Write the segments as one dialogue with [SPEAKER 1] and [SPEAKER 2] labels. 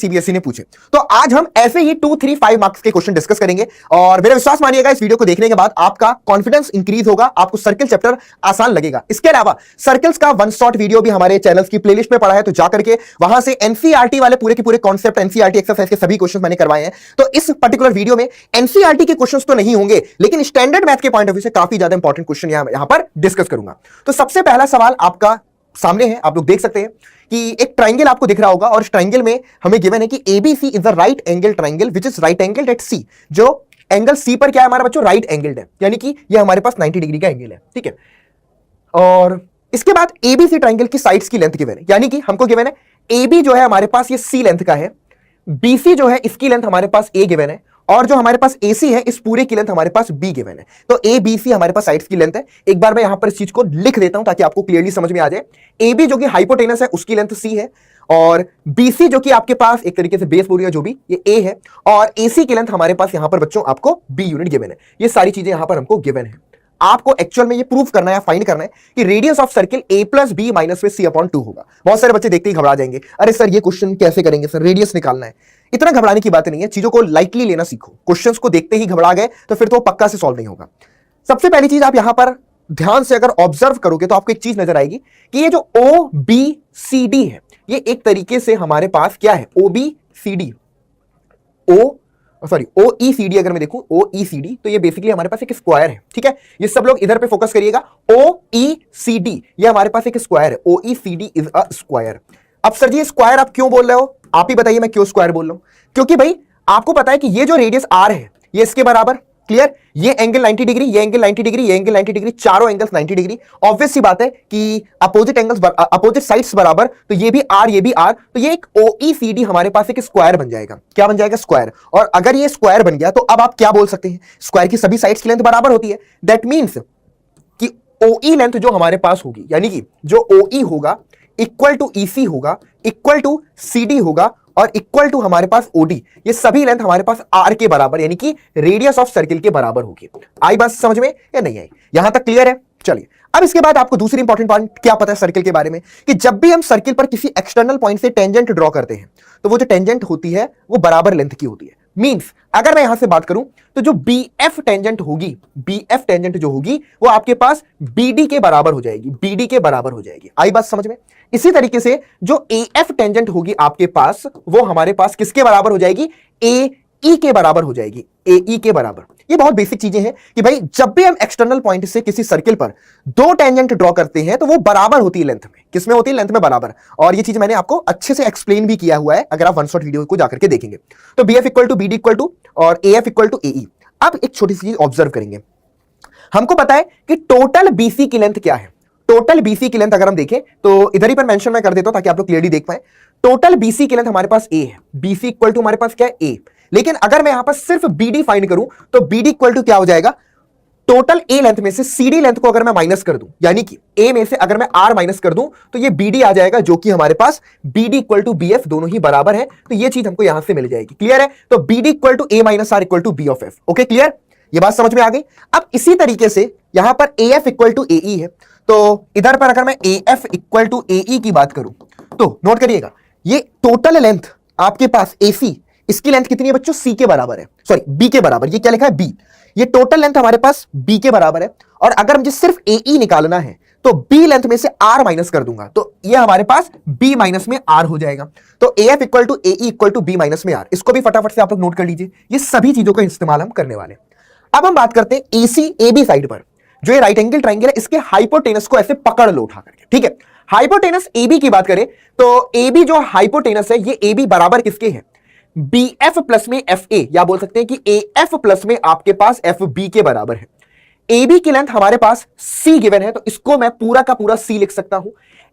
[SPEAKER 1] CBSE ने पूछे। तो आज हम ऐसे ही 2, 3, 5 मार्क्स के क्वेश्चन डिस्कस करेंगे और मेरा विश्वास मानिएगा इस वीडियो को देखने के बाद आपका कॉन्फिडेंस इंक्रीज होगा, आपको सर्किल चैप्टर आसान लगेगा। इसके अलावा सर्किल्स का वन शॉट वीडियो भी हमारे चैनल्स की प्लेलिस्ट में पड़ा है, तो जाकर के वहां से एनसीईआरटी वाले पूरे के पूरे कॉन्सेप्ट, एनसीईआरटी एक्सरसाइज के सभी क्वेश्चन मैंने करवाए हैं। तो इस पर्टिकुलर वीडियो में एनसीईआरटी के क्वेश्चंस तो नहीं होंगे, लेकिन स्टैंडर्ड मैथ के पॉइंट ऑफ व्यू से काफी ज्यादा इंपॉर्टेंट क्वेश्चन यहां पर डिस्कस करूंगा। तो सबसे पहला सवाल आपका सामने है, आप लोग देख सकते हैं कि एक ट्राइंगल आपको दिख रहा होगा और इस ट्राइंगल में हमें गिवन है कि ABC is the right angle triangle which is right angled at C. जो एंगल सी पर क्या है हमारा बच्चों, राइट एंगल्ड है, यानी कि ये हमारे पास 90 डिग्री का एंगल है, ठीक है। और इसके बाद एबीसी ट्राइंगल की साइड्स की लेंथ गिवन है, यानी कि हमको गिवन है एबी जो है हमारे पास ये सी लेंथ का है, बीसी जो है इसकी लेंथ हमारे पास ए गिवन है, और जो हमारे पास AC है इस पूरे की लेंथ हमारे पास B गिवन है। तो ABC हमारे पास साइड्स की लेंथ है। एक बार मैं यहां पर इस चीज को लिख देता हूं ताकि आपको क्लियरली समझ में आ जाए। AB जो कि हाइपोटेनस है उसकी लेंथ C है, और BC जो कि आपके पास एक तरीके से बेस बोरिया जो भी ये A है, और AC की लेंथ हमारे पास यहां पर बच्चों आपको B यूनिट गिवन है। ये सारी चीजें यहां पर हमको गिवन है। आपको एक्चुअल में ये प्रूफ करना है, फाइंड करना है कि radius of circle A plus B minus में C/2 होगा। बहुत सारे बच्चे देखते ही घबरा जाएंगे, अरे सर ये क्वेश्चन कैसे करेंगे सर, रेडियस निकालना है। इतना घबराने की बात नहीं है, चीजों को लाइटली लेना सीखो। क्वेश्चंस को देखते ही घबरा गए तो फिर तो पक्का से सॉल्व नहीं होगा। सबसे पहली चीज आप यहां पर ध्यान से अगर ऑब्जर्व करोगे तो आपको एक चीज नजर आएगी कि ये जो OBCD है ये एक तरीके से हमारे पास क्या है, OBCD OECD अगर मैं देखूं OECD तो ये बेसिकली हमारे पास एक स्क्वायर है, ठीक है। ये सब लोग इधर पे फोकस करिएगा। OECD ये हमारे पास एक स्क्वायर है, OECD इज अ स्क्वायर। अब सर जी स्क्वायर आप क्यों बोल रहे हो, आप ही बताइए मैं क्यों स्क्वायर बोल रहा हूं। क्योंकि भाई आपको पता है कि ये जो रेडियस R है ये इसके बराबर, क्लियर, ये एंगल 90 डिग्री, ये एंगल 90 डिग्री, ये एंगल 90 डिग्री, चारों एंगल्स 90 डिग्री। ऑब्वियस सी बात है कि अपोजिट एंगल्स अपोजिट साइड्स बराबर, तो ये भी R ये भी R, तो ये एक OECD हमारे पास एक स्क्वायर बन जाएगा। क्या बन जाएगा, स्क्वायर। और अगर ये स्क्वायर बन गया तो अब आप क्या बोल सकते हैं, स्क्वायर की सभी साइड्स की लेंथ बराबर होती है। दैट मींस कि OE लेंथ जो हमारे पास होगी, यानी कि जो OE होगा इक्वल टू EC होगा, इक्वल टू CD होगा, और इक्वल टू हमारे पास OD, ये सभी लेंथ हमारे पास R के बराबर यानी कि रेडियस ऑफ सर्किल के बराबर होगी। आई बात समझ में या नहीं आई, यहां तक क्लियर है। चलिए अब इसके बाद आपको दूसरी इंपॉर्टेंट पॉइंट क्या पता है सर्किल के बारे में, कि जब भी हम सर्किल पर किसी एक्सटर्नल पॉइंट से टेंजेंट ड्रॉ करते हैं तो वो जो टेंजेंट होती है वो बराबर लेंथ की होती है। मींस अगर मैं यहां से बात करूं तो जो BF टेंजेंट होगी, BF टेंजेंट जो होगी वो आपके पास BD के बराबर हो जाएगी, BD के बराबर हो जाएगी। आई बात समझ में। इसी तरीके से जो AF टेंजेंट होगी आपके पास वो हमारे पास किसके बराबर हो जाएगी, AE के बराबर हो जाएगी, AE के बराबर। ये बहुत बेसिक चीजें हैं कि भाई जब भी हम एक्सटर्नल पॉइंट से किसी सर्किल पर दो टेंजेंट ड्रॉ करते हैं तो वो बराबर होती है लेंथ में। किसमें होती है, लेंथ में बराबर। और ये चीज मैंने आपको अच्छे से एक्सप्लेन भी किया हुआ है अगर आप वन शॉट वीडियो को जाकर के देखेंगे। तो BF equal to BD equal to और AF इक्वल टू AE। अब एक छोटी सी चीज ऑब्जर्व करेंगे, हमको पता है कि टोटल BC की लेंथ क्या है। टोटल BC की लेंथ अगर हम देखें तो इधर ही पर मेंशन मैं कर देता हूं ताकि आप लोग क्लियरली देख पाए। टोटल BC की लेंथ हमारे पास A है, BC इक्वल टू हमारे पास क्या है, A। लेकिन अगर मैं यहां पर सिर्फ BD फाइंड करूं तो BD इक्वल टू क्या हो जाएगा, टोटल A लेंथ में से CD लेंथ को अगर मैं माइनस कर दूं, यानी कि A में से अगर मैं R माइनस कर दूं तो ये BD आ जाएगा, जो कि हमारे पास BD इक्वल टू BF दोनों ही बराबर है। तो ये चीज हमको यहां से मिल जाएगी। क्लियर है। तो BD equal to A minus R equal to B of F। Okay clear, ये बात समझ में आ गई। अब इसी तरीके से यहां पर AF इक्वल टू AE है, तो इधर पर अगर मैं AF इक्वल टू AE की बात करूं तो नोट करिएगा ये टोटल लेंथ आपके पास AC, इसकी लेंथ कितनी है बच्चों, C के बराबर है, सॉरी B के बराबर। ये क्या लिखा है, B। ये टोटल लेंथ हमारे पास B के बराबर है, और अगर मुझे सिर्फ AE निकालना है तो B लेंथ में से R माइनस कर दूंगा तो ये हमारे पास B माइनस में R हो जाएगा। तो AF equal to AE equal to B minus में R। इसको भी फटाफट से आप लोग नोट कर लीजिए, ये सभी चीजों का इस्तेमाल हम करने वाले। अब हम बात करते हैं AC AB साइड पर, जो ये राइट एंगल ट्राइंगल है इसके हाइपोटेनस को ऐसे पकड़ लो उठा करके, ठीक है। हाइपोटेनस AB की बात करें तो AB जो हाइपोटेनस है ये AB बराबर किसके है, BF प्लस में FA, या बोल सकते हैं कि AF प्लस में आपके पास FB के बराबर है। AB की लेंथ हमारे पास C गिवन है, तो इसको मैं पूरा का पूरा C लिख सकता हूं।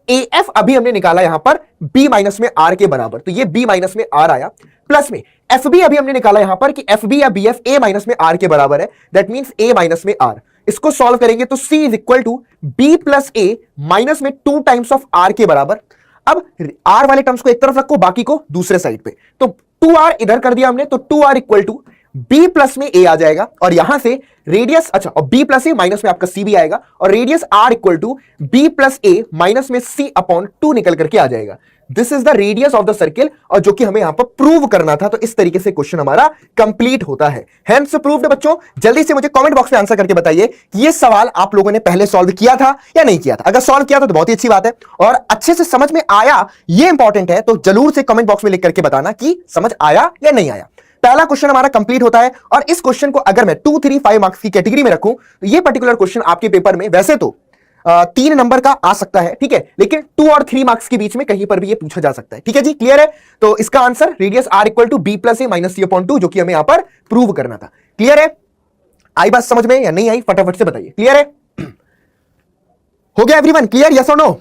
[SPEAKER 1] AF अभी हमने निकाला यहां पर B माइनस में R के बराबर, तो ये B माइनस में R आया, प्लस में FB अभी हमने निकाला यहां पर कि FB या BF A माइनस में R के बराबर है। दैट मींस A माइनस में R। इसको सॉल्व करेंगे तो C is equal to B plus A minus में 2 टाइम्स ऑफ R के बराबर। अब R वाले टर्म्स को एक तरफ रखो, बाकी को दूसरे साइड पे, तो 2R इधर कर दिया हमने, तो 2R equal to B plus में A आ जाएगा, और यहां से रेडियस, अच्छा, और B प्लस A माइनस में आपका C भी आएगा, और radius R equal to B plus A minus में C अपॉन 2 निकल करके आ जाएगा। This is the radius of the circle, और जो कि हमें यहां पर प्रूव करना था। तो इस तरीके से क्वेश्चन हमारा कंप्लीट होता है। Hence proved. बच्चों जल्दी से मुझे कमेंट बॉक्स में आंसर करके बताइए कि ये सवाल आप लोगों ने पहले सॉल्व किया था या नहीं किया था। अगर सॉल्व किया था तो बहुत ही अच्छी बात है, और अच्छे से समझ में आया ये इंपॉर्टेंट है, तो जरूर से कमेंट बॉक्स में लिख करके बताना कि समझ आया या नहीं आया। पहला क्वेश्चन हमारा कंप्लीट होता है, और इस क्वेश्चन को अगर मैं 2, 3, 5 मार्क्स की कैटेगरी में रखूं तो ये पर्टिकुलर क्वेश्चन आपके पेपर में वैसे तो 3 नंबर का आ सकता है, ठीक है, लेकिन 2 और 3 मार्क्स के बीच में कहीं पर भी ये पूछा जा सकता है। ठीक है जी, क्लियर है। तो इसका answer radius r equal to B plus A minus c/2, जो कि हमें यहां पर प्रूव करना था। क्लियर है? आई बात समझ में या नहीं आई, फटाफट से बताइए। क्लियर है? हो गया एवरीवन? क्लियर? यस और नो?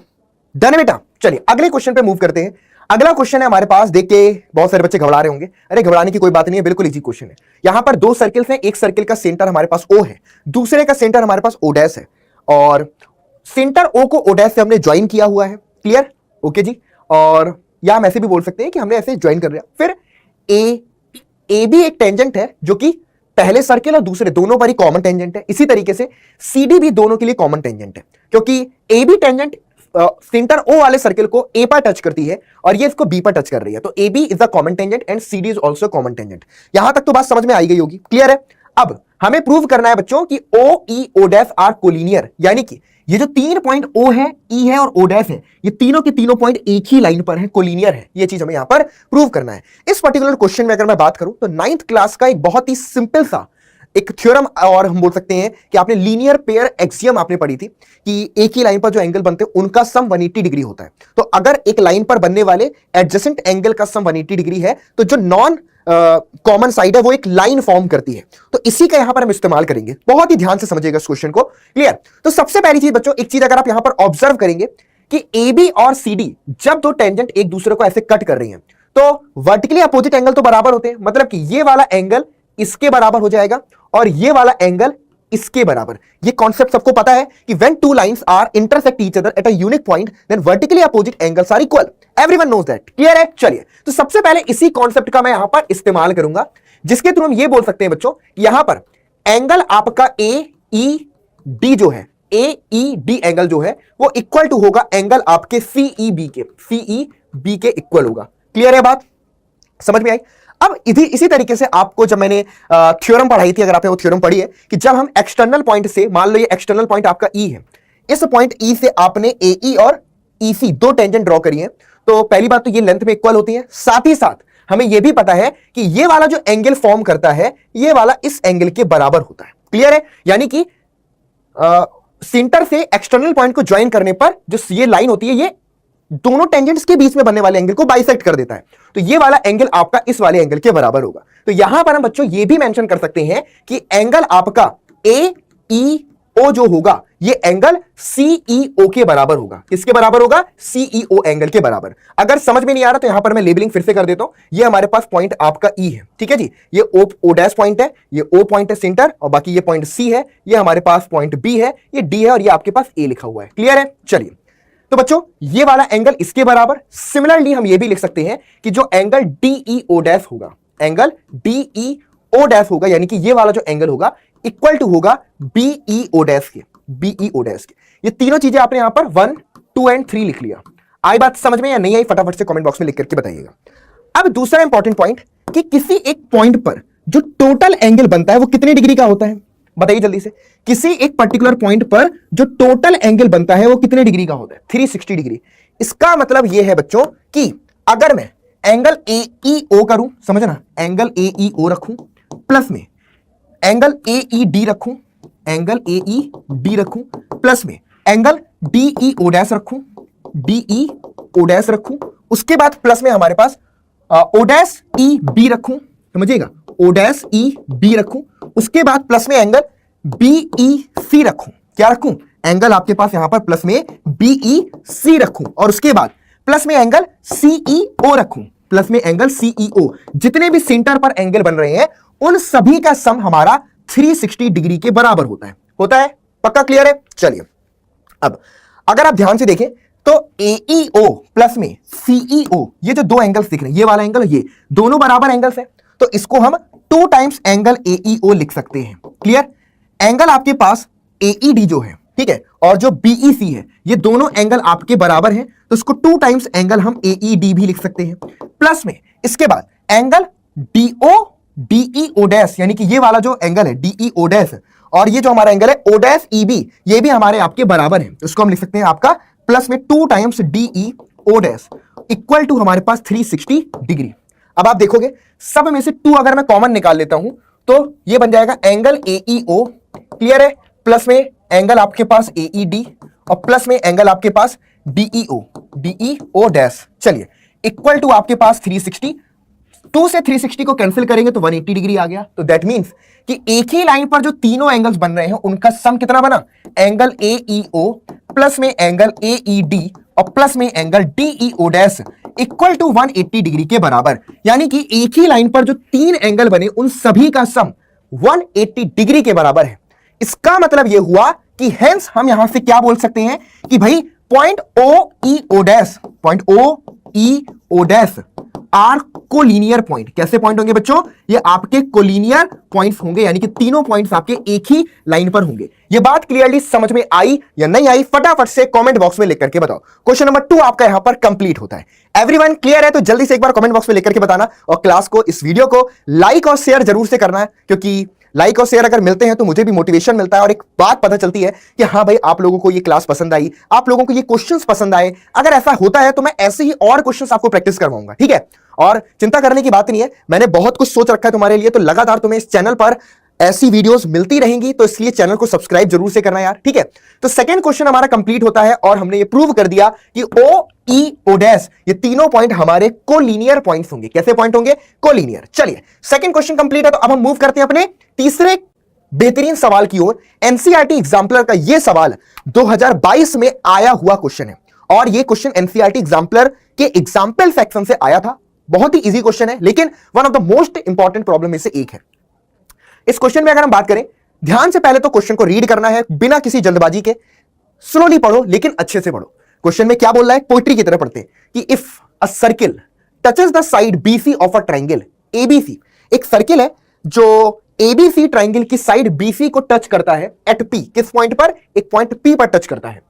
[SPEAKER 1] डन है बेटा। चलिए अगले क्वेश्चन पे मूव करते हैं। अगला क्वेश्चन है हमारे पास, देख के बहुत सारे बच्चे घबरा रहे होंगे। अरे घबराने की कोई बात नहीं है, बिल्कुल इजी क्वेश्चन है। यहां पर 2 सर्किल्स हैं, एक सर्किल का सेंटर हमारे पास O है, दूसरे का सेंटर हमारे पास O डैश है, और सेंटर O को O डैश से हमने ज्वाइन किया हुआ है। क्लियर? ओके जी। और या हम ऐसे भी बोल सकते हैं कि हमने ऐसे ज्वाइन कर लिया। फिर ए भी एक टेंजेंट है, जो कि पहले सर्किल और दूसरे दोनों पर ही कॉमन टेंजेंट है। इसी तरीके से CD भी दोनों के लिए कॉमन टेंजेंट है, क्योंकि ए भी टेंजेंट सेंटर O वाले सर्किल को A पर टच करती है और ये इसको B पर टच कर रही है। तो AB is the common tangent and CD is also common tangent. यहां तक तो बात समझ में आई गई होगी। क्लियर है? अब हमें प्रूव करना है बच्चों कि O डैश आर कोलिनियर, यानी कि ये जो 3 पॉइंट O है, E है और O डैश है, ये तीनों के तीनों पॉइंट एक ही लाइन पर है, कोलिनियर है। ये चीज हमें यहां पर प्रूव करना है। इस पर्टिकुलर क्वेश्चन में अगर मैं बात करूं तो 9th क्लास का एक बहुत ही सिंपल सा एक थ्योरम, और हम बोल सकते हैं कि आपने लीनियर पेयर एक्सियम आपने पढ़ी थी कि एक ही लाइन पर जो एंगल बनते हैं उनका सम 180 डिग्री होता है। तो अगर एक लाइन पर बनने वाले एडजेसेंट एंगल का सम 180 डिग्री है, तो जो नॉन कॉमन साइड है वो एक लाइन फॉर्म करती है। तो इसी का यहां पर हम इस्तेमाल करेंगे। बहुत ही ध्यान से समझिएगा इस क्वेश्चन को। क्लियर? तो सबसे पहली चीज बच्चों, एक चीज अगर आप यहां पर ऑब्जर्व करेंगे कि AB और CD जब दो टेंजेंट एक दूसरे को ऐसे कट कर रही हैं, तो वर्टिकली अपोजिट एंगल तो बराबर होते हैं, मतलब कि ये वाला एंगल इसके बराबर हो जाएगा और ये वाला एंगल इसके बराबर। ये कॉन्सेप्ट सबको पता है कि when two lines are intersect each other at a unique point then vertically opposite angles are equal. Everyone knows that. Clear है? चलिए, तो सबसे पहले इसी कॉन्सेप्ट का मैं यहां पर इस्तेमाल करूंगा, जिसके थ्रू हम ये बोल सकते हैं बच्चों, यहां पर एंगल आपका AED जो है, AED एंगल जो है वो इक्वल टू होगा एंगल आपके CEB के इक्वल होगा। क्लियर है बात? समझ में आई? अब इसी तरीके से आपको जब मैंने थ्योरम पढ़ाई थी, अगर आपने वो थ्योरम पढ़ी है कि जब हम एक्सटर्नल पॉइंट से, मान लो ये एक्सटर्नल पॉइंट आपका E है, इस पॉइंट E से आपने AE और EC दो टेंजेंट ड्रॉ करी है, तो पहली बात तो ये लेंथ में इक्वल होती है। साथ ही साथ हमें यह भी पता है कि ये वाला जो एंगल फॉर्म करता है, ये वाला इस एंगल के बराबर होता है। क्लियर है? यानी कि सेंटर से एक्सटर्नल पॉइंट को ज्वाइन करने पर जो ये लाइन होती है, ये दोनों टेंजेंट्स के बीच में बनने वाले एंगल को बाइसेक्ट कर देता है। तो ये वाला एंगल आपका इस वाले एंगल के बराबर होगा। तो यहां पर हम बच्चों ये भी मेंशन कर सकते हैं कि एंगल आपका AEO जो होगा, ये एंगल CEO के बराबर होगा। किसके बराबर होगा? CEO एंगल के बराबर। अगर समझ में नहीं आ रहा तो यहां पर मैं लेबलिंग फिर से कर देता हूं। ये हमारे पास पॉइंट आपका E है, ठीक है जी। ये O डैश पॉइंट है, ये O पॉइंट है सेंटर, और बाकी ये पॉइंट C है, ये हमारे पास पॉइंट B है, ये D है, और ये आपके पास A लिखा हुआ है। क्लियर है? चलिए, तो बच्चों ये वाला एंगल इसके बराबर। सिमिलरली हम ये भी लिख सकते हैं कि जो एंगल DEO डैश होगा, एंगल DEO डैश होगा, यानी कि ये वाला जो एंगल होगा इक्वल टू होगा BEO डैश के, BEO डैश के। ये तीनों चीजें आपने यहां पर 1, 2 एंड 3 लिख लिया। आई बात समझ में या नहीं आई, फटाफट से कमेंट बॉक्स में लिख करके बताइएगा। अब दूसरा इंपॉर्टेंट पॉइंट कि किसी एक पॉइंट पर जो टोटल एंगल बनता है वो कितने डिग्री का होता है? बताइए जल्दी से। किसी एक पर्टिकुलर पॉइंट पर जो टोटल एंगल बनता है वो कितने डिग्री का होता है? 360 डिग्री। इसका मतलब यह है बच्चों कि अगर मैं एंगल AEO करूं, समझना, एंगल AEO रखूं, प्लस में एंगल AED रखूं, एंगल AED रखूं, प्लस में एंगल DEO डैश रखूं, DEO डैश रखूं, उसके बाद प्लस में हमारे पास O डैश EB रखूं, समझिएगा, O डैश EB रखूं, उसके बाद प्लस में एंगल BEC रखूं। क्या रखूं? एंगल आपके पास यहां पर प्लस में BEC रखूं, और उसके बाद प्लस में एंगल CEO रखूं, प्लस में एंगल CEO। जितने भी सेंटर पर एंगल बन रहे हैं उन सभी का सम हमारा 360 डिग्री के बराबर होता है। होता है? पक्का? क्लियर है? चलिए, अब अगर आप ध्यान से देखें तो AEO प्लस में CEO, ये जो दो एंगल्स दिख रहे हैं, ये वाला एंगल, ये दोनों बराबर एंगल्स है, तो इसको हम 2 टाइम्स एंगल AEO लिख सकते हैं। क्लियर? एंगल आपके पास AED जो है, ठीक है, और जो बीईसी है, ये दोनों एंगल आपके बराबर हैं, तो इसको 2 टाइम्स एंगल हम एईडी भी लिख सकते हैं। प्लस में इसके बाद एंगल डीओ डीईओ डैश, यानी कि ये वाला जो एंगल है डीईओ डैश, और ये जो हमारा एंगल है ओ डैश ईबी, ये भी हमारे आपके बराबर है, इसको हम लिख सकते हैं आपका प्लस में 2 times D E O dash equal to हमारे पास 360 डिग्री। अब आप देखोगे सब में से 2 अगर मैं कॉमन निकाल लेता हूं तो ये बन जाएगा एंगल एईओ, क्लियर है, प्लस में एंगल आपके पास एईडी और प्लस में एंगल आपके पास डीईओ डैश। चलिए इक्वल टू आपके पास 360, 2 से 360 को कैंसिल करेंगे तो 180 डिग्री आ गया। तो दैट मींस कि एक ही लाइन पर जो तीनों एंगल्स बन रहे हैं उनका सम कितना बना, एंगल एईओ प्लस में एंगल एईडी और प्लस में angle D E O dash equal to 180 degree के बराबर। यानी कि एक ही लाइन पर जो 3 एंगल बने उन सभी का सम 180 डिग्री के बराबर है। इसका मतलब यह हुआ कि हेंस हम यहां से क्या बोल सकते हैं कि भाई point O E O dash, point O E O dash are collinear point. कैसे पॉइंट होंगे बच्चों, ये आपके कोलिनियर पॉइंट्स होंगे, यानी कि तीनों पॉइंट्स आपके एक ही लाइन पर होंगे। ये बात क्लियरली समझ में आई या नहीं आई, फटाफट से कमेंट बॉक्स में लिख करके बताओ। क्वेश्चन नंबर 2 आपका यहां पर कंप्लीट होता है। एवरीवन क्लियर है तो जल्दी से एक बार कमेंट बॉक्स में लिख करके बताना, और क्लास को, इस वीडियो को लाइक और शेयर जरूर से करना है, क्योंकि लाइक और शेयर अगर मिलते हैं तो मुझे भी मोटिवेशन मिलता है और एक बात पता चलती है कि हाँ भाई आप लोगों को ये क्लास पसंद आई, आप लोगों को ये क्वेश्चंस पसंद आए। अगर ऐसा होता है तो मैं ऐसे ही और क्वेश्चंस आपको प्रैक्टिस करवाऊंगा, ठीक है। और चिंता करने की बात नहीं है, मैंने बहुत कुछ सोच रखा है तुम्हारे लिए, तो लगातार तुम्हें इस चैनल पर ऐसी वीडियोस मिलती रहेंगी, तो इसलिए चैनल को सब्सक्राइब जरूर से करना यार, ठीक है। तो सेकंड क्वेश्चन हमारा कंप्लीट होता है और हमने ये प्रूव कर दिया कि ओ ई ओ डैश ये तीनों पॉइंट हमारे कोलिनियर पॉइंट्स होंगे। कैसे पॉइंट होंगे, कोलिनियर। चलिए सेकंड क्वेश्चन कंप्लीट है, तो अब हम मूव करते हैं अपने तीसरे बेहतरीन सवाल की ओर। एनसीईआरटी एग्जाम्पलर का यह सवाल 2022 में आया हुआ क्वेश्चन है, और यह क्वेश्चन एनसीईआरटी एग्जाम्पलर के एग्जाम्पल सेक्शन से आया था। बहुत ही इजी क्वेश्चन है, लेकिन one of the most important problem में से एक है। इस क्वेश्चन में अगर हम बात करें, ध्यान से पहले तो क्वेश्चन को रीड करना है बिना किसी जल्दबाजी के, स्लोली पढ़ो लेकिन अच्छे से पढ़ो। क्वेश्चन में क्या बोल रहा है, पोइट्री की तरह पढ़ते हैं कि if a circle touches the side BC of a triangle ABC, एक सर्किल है जो एबीसी ट्राइंगल की साइड बीसी को टच करता है एट पी, किस पॉइंट पर, एक पॉइंट पी पर टच करता है,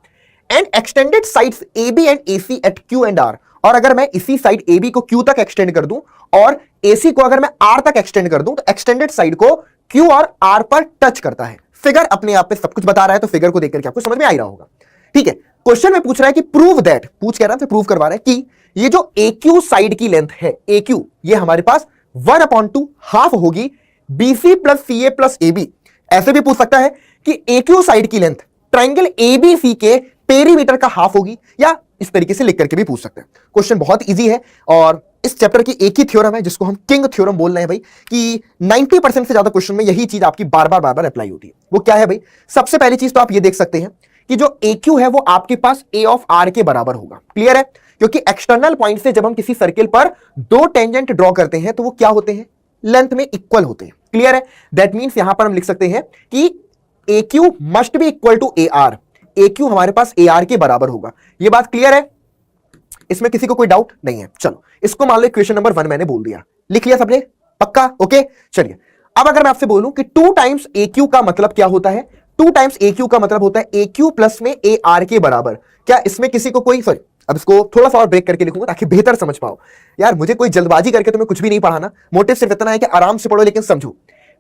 [SPEAKER 1] and extended sides AB and AC at Q and R, और अगर मैं इसी साइड AB को Q तक एक्सटेंड कर दूं और AC को अगर मैं R तक एक्सटेंड कर दूं, तो एक्सटेंडेड साइड को Q और R पर टच करता है। फिगर अपने आप पे सब कुछ बता रहा है, तो फिगर को देखकर आपको समझ में आ ही रहा होगा, ठीक है। क्वेश्चन में पूछ रहा है कि प्रूव दैट, पूछ कह रहा है प्रूव करवा रहा है कि ये जो AQ साइड की लेंथ है, AQ ये हमारे पास 1/2 हाफ होगी BC plus CA plus AB। ऐसे भी पूछ सकता है कि AQ साइड की लेंथ ट्राइंगल ABC के पेरीमीटर का हाफ होगी, या इस तरीके से लिख करके भी पूछ सकते हैं। क्वेश्चन बहुत इजी है, और इस चैप्टर की एक ही थ्योरम है जिसको हम किंग थ्योरम बोल रहे हैं भाई, कि 90% से ज्यादा क्वेश्चन में यही चीज आपकी बार बार अप्लाई होती है। वो क्या है भाई, सबसे पहली चीज तो आप ये देख सकते हैं कि जो AQ है वो आपके पास A ऑफ R के बराबर होगा। क्लियर है, क्योंकि एक्सटर्नल पॉइंट से जब हम किसी सर्किल पर 2 टेंजेंट ड्रॉ करते हैं तो वो क्या होते हैं, लेंथ में इक्वल होते हैं। क्लियर है, दैट मींस यहां पर हम लिख सकते हैं कि AQ must be equal to AR, AQ हमारे पास AR के बराबर होगा। ये बात क्लियर है, इसमें किसी को कोई डाउट नहीं है। चलो इसको मान लो इक्वेशन नंबर 1 मैंने बोल दिया, लिख लिया सबने, पक्का, ओके। चलिए अब अगर मैं आपसे बोलूं कि 2 टाइम्स AQ का मतलब क्या होता है, 2 टाइम्स AQ का मतलब होता है AQ प्लस में AR के बराबर। क्या इसमें किसी को कोई, सॉरी अब इसको थोड़ा सा और ब्रेक करके लिखूंगा ताकि बेहतर समझ पाओ। यार मुझे कोई जल्दबाजी करके तुम्हें कुछ भी नहीं पढ़ाना, मोटिव सिर्फ इतना है कि आराम से पढ़ो लेकिन समझो।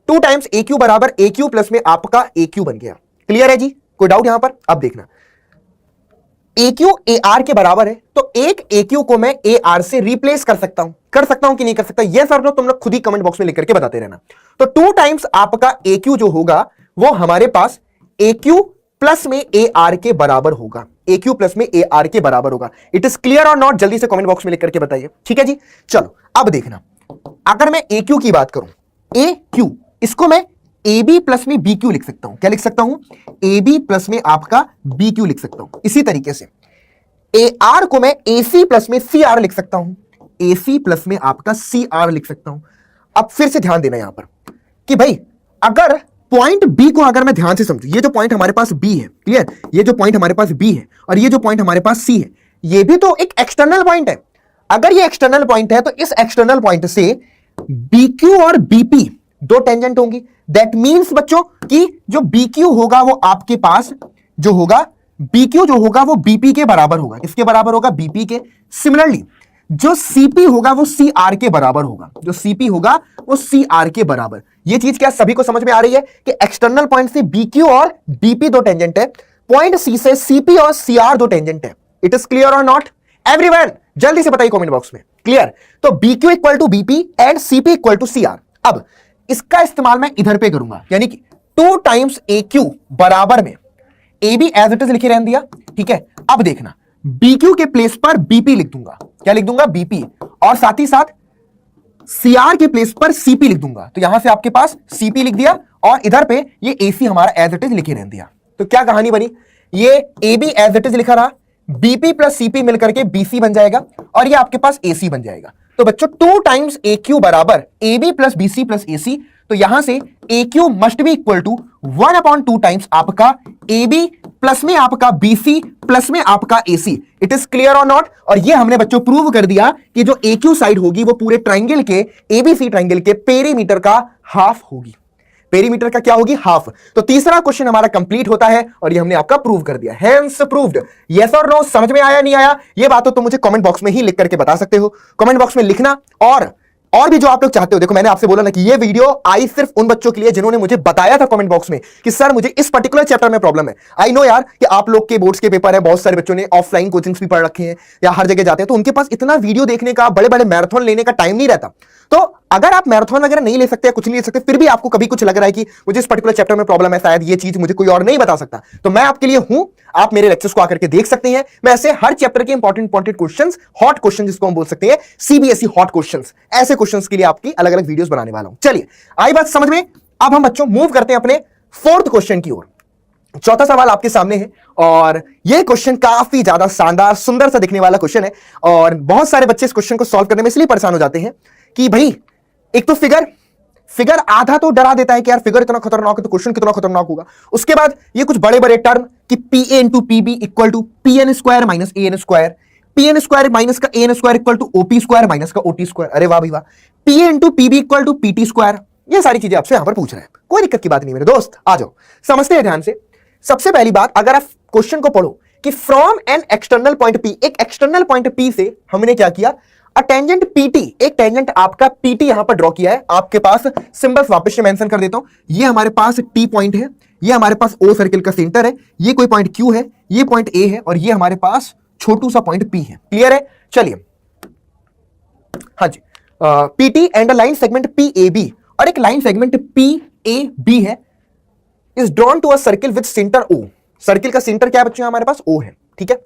[SPEAKER 1] 2 टाइम्स AQ बराबर AQ प्लस में आपका AQ बन गया। क्लियर है जी, कोई डाउट यहां पर? अब देखना, AQ AR के बराबर है, तो एक AQ को मैं AR से रिप्लेस कर सकता हूं कि नहीं कर सकता? यस और नो तुम लोग खुद ही कमेंट बॉक्स में लिख करके बताते रहना। तो 2 टाइम्स आपका AQ जो होगा वो हमारे पास AQ प्लस में AR के बराबर होगा, AQ प्लस में AR के बराबर होगा। It is clear or not? जल्दी से कमेंट बॉक्स में लिख करके बताइए, ठीक है जी। चलो अब देखना, अगर मैं AQ की बात करूं, AQ इसको मैं AB प्लस में BQ लिख सकता हूं। क्या लिख सकता हूं? AB प्लस में आपका BQ लिख सकता हूं। इसी तरीके से AR को मैं AC प्लस में CR लिख सकता हूं, AC प्लस में आपका CR लिख सकता हूं। अब फिर से ध्यान देना यहां पर कि भाई अगर पॉइंट B को अगर मैं ध्यान से समझूं, ये जो पॉइंट हमारे पास B है, क्लियर, ये जो पॉइंट हमारे पास B है और ये जो पॉइंट हमारे पास C है, ये भी तो एक एक्सटर्नल पॉइंट है। अगर ये एक्सटर्नल पॉइंट है तो इस एक्सटर्नल पॉइंट से BQ और BP 2 टेंजेंट होंगी। दैट मींस बच्चों कि जो BQ होगा वो आपके पास जो होगा BQ जो होगा वो BP के बराबर होगा, इसके बराबर होगा BP के। सिमिलरली जो CP होगा वो CR के बराबर होगा, जो CP होगा वो CR के बराबर। ये चीज क्या सभी को समझ में आ रही है कि एक्सटर्नल पॉइंट से BQ और BP दो टेंजेंट है, पॉइंट C से CP और CR दो टेंजेंट है। It is clear or not everyone? जल्दी से बताइए कमेंट बॉक्स में, क्लियर? तो BQ equal to BP and CP equal to CR। अब इसका इस्तेमाल मैं इधर पे करूंगा, यानी कि 2 टाइम्स AQ बराबर में AB एज इट इज लिखे रहने दिया, ठीक है। अब देखना BQ के प्लेस पर BP लिख दूंगा, क्या लिख दूंगा? BP, और साथ ही साथ CR के प्लेस पर CP लिख दूंगा। तो यहां से आपके पास CP लिख दिया और इधर पे ये AC हमारा एज इट इज लिखे रहने दिया। तो क्या कहानी बनी? ये AB एज इट इज लिखा रहा, BP प्लस CP मिलकर के BC बन जाएगा और ये आपके पास AC बन जाएगा। तो बच्चों 2 टाइम्स AQ बराबर AB plus BC plus AC, तो यहां से AQ must be equal to 1/2 times आपका AB प्लस में आपका BC प्लस में आपका AC। It is clear or not? और ये हमने बच्चों प्रूव कर दिया कि जो AQ साइड होगी वो पूरे ट्राइंगल के, ABC ट्राइंगल के पेरीमीटर का हाफ होगी। पेरीमीटर का क्या होगी? हाफ। तो तीसरा क्वेश्चन हमारा कंप्लीट होता है और ये हमने आपका प्रूव कर दिया, हेंस प्रूव्ड। यस और नो? समझ में आया नहीं आया ये बात तो मुझे कमेंट बॉक्स में ही लिख करके बता सकते हो, कमेंट बॉक्स में लिखना। और भी जो आप लोग चाहते हो, देखो मैंने आपसे बोला ना कि ये वीडियो आई सिर्फ उन बच्चों के लिए जिन्होंने मुझे बताया था कमेंट बॉक्स में कि सर मुझे इस पर्टिकुलर चैप्टर में प्रॉब्लम है। आई नो यार कि आप लोग के बोर्ड्स के पेपर है, बहुत सारे बच्चों ने ऑफलाइन कोचिंग्स भी पढ़ रखे हैं या हर जगह जाते हैं, तो उनके पास इतना वीडियो देखने का, बड़े बड़े मैराथन लेने का टाइम नहीं रहता। तो अगर आप मैराथन वगैरह नहीं ले सकते, कुछ नहीं ले सकते, फिर भी आपको कभी कुछ लग रहा है कि मुझे इस पर्टिकुलर चैप्टर में प्रॉब्लम है, शायद ये चीज मुझे कोई और नहीं बता सकता, तो मैं आपके लिए हूं। आप मेरे लेक्चर्स को आकर के देख सकते हैं। मैं ऐसे हर चैप्टर के इंपॉर्टेंट क्वेश्चंस, हॉट क्वेश्चन जिसको हम बोल सकते हैं, CBSE हॉट क्वेश्चंस, ऐसे क्वेश्चंस के लिए आपकी अलग अलग वीडियोस बनाने वाला हूं। चलिए आई बात समझ में? अब हम बच्चों मूव करते हैं अपने 4th क्वेश्चन की ओर। चौथा सवाल आपके सामने है और यह क्वेश्चन काफी ज्यादा शानदार, सुंदर सा दिखने वाला क्वेश्चन है और बहुत सारे बच्चे इस क्वेश्चन को सॉल्व करने में इसलिए परेशान हो जाते हैं कि भाई एक तो फिगर आधा तो डरा देता है कि यार फिगर इतना खतरनाक है तो क्वेश्चन कितना खतरनाक होगा। उसके बाद ये कुछ बड़े बड़े टर्म कि PA into PB equal to PN square minus AN square, PN square minus का AN square equal to OP square minus का OT स्क्वायर। अरे वाह भाई वाह। PA into PB equal to PT square. ये सारी चीजें आपसे यहां पर पूछ रहे हैं, कोई दिक्कत की बात नहीं मेरे दोस्त, आ जाओ समझते हैं ध्यान से। सबसे पहली बात, अगर आप क्वेश्चन को पढ़ो कि from an external point P, एक एक्सटर्नल पॉइंट P से हमने क्या किया, अ टेंजेंट PT, एक टेंजेंट आपका PT यहां पर ड्रॉ किया है। आपके पास सिंबल्स वापस से मेंशन कर देता हूं। ये हमारे पास T पॉइंट है, ये हमारे पास O सर्किल का सेंटर है, ये कोई पॉइंट Q है, ये पॉइंट A है और ये हमारे पास छोटू सा पॉइंट P है। क्लियर है? चलिए हाँ जी, PT and line segment PAB, और एक लाइन सेगमेंट PAB है, is drawn to a circle with centre O। Circle का सेंटर क्या है बच्चों? हमारे पास O है, ठीक है।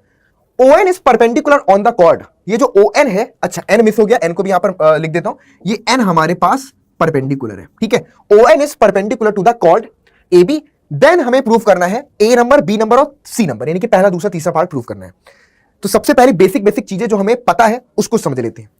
[SPEAKER 1] ON is perpendicular on the chord. ये जो ON है, अच्छा N मिस हो गया, N को भी यहां पर लिख देता हूं, ये N हमारे पास परपेंडिकुलर है, ठीक है। ON is perpendicular to the chord AB। Then हमें प्रूव करना है A नंबर, B नंबर और C नंबर, यानी कि पहला दूसरा तीसरा पार्ट प्रूव करना है। तो सबसे पहले बेसिक चीजें जो हमें पता है उसको समझ लेते हैं।